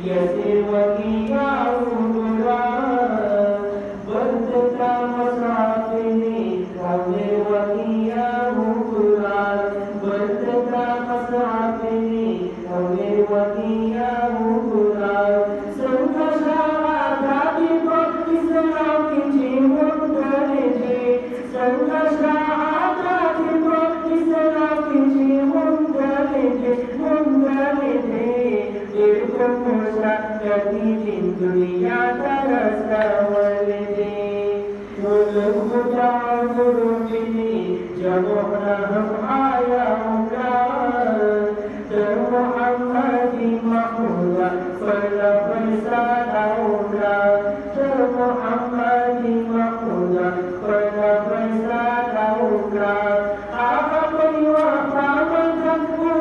Yes, it will be प्रतिदिन दुनिया तरसता वल्दे मुल्क खुदा गुरुबिनी जमुना हम आया उमरा दर मोहम्मदी महमूदा फला फैसाला उमरा दर मोहम्मदी महमूदा फला फैसाला उमरा आका कोई वफा मत हो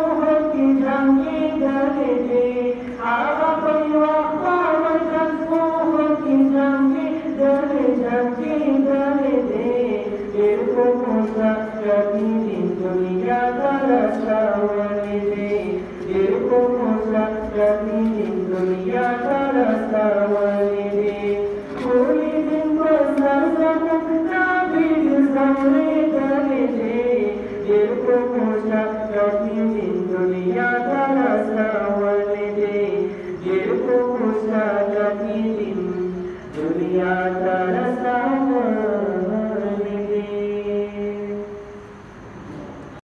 कि जंगी दे दे आका कोई वफा मत हो कि जंगी दे इनको मुसा प्रतिदिन दुनिया तरसता वल्दे इनको मुसा प्रतिदिन दुनिया तरसता वल्दे कोई दिन बसर सकूं नाबिद समरे दे इनको मुसा प्रतिदिन दुनिया तरसता वल्दे इनको मुसा प्रतिदिन दुनिया तरसता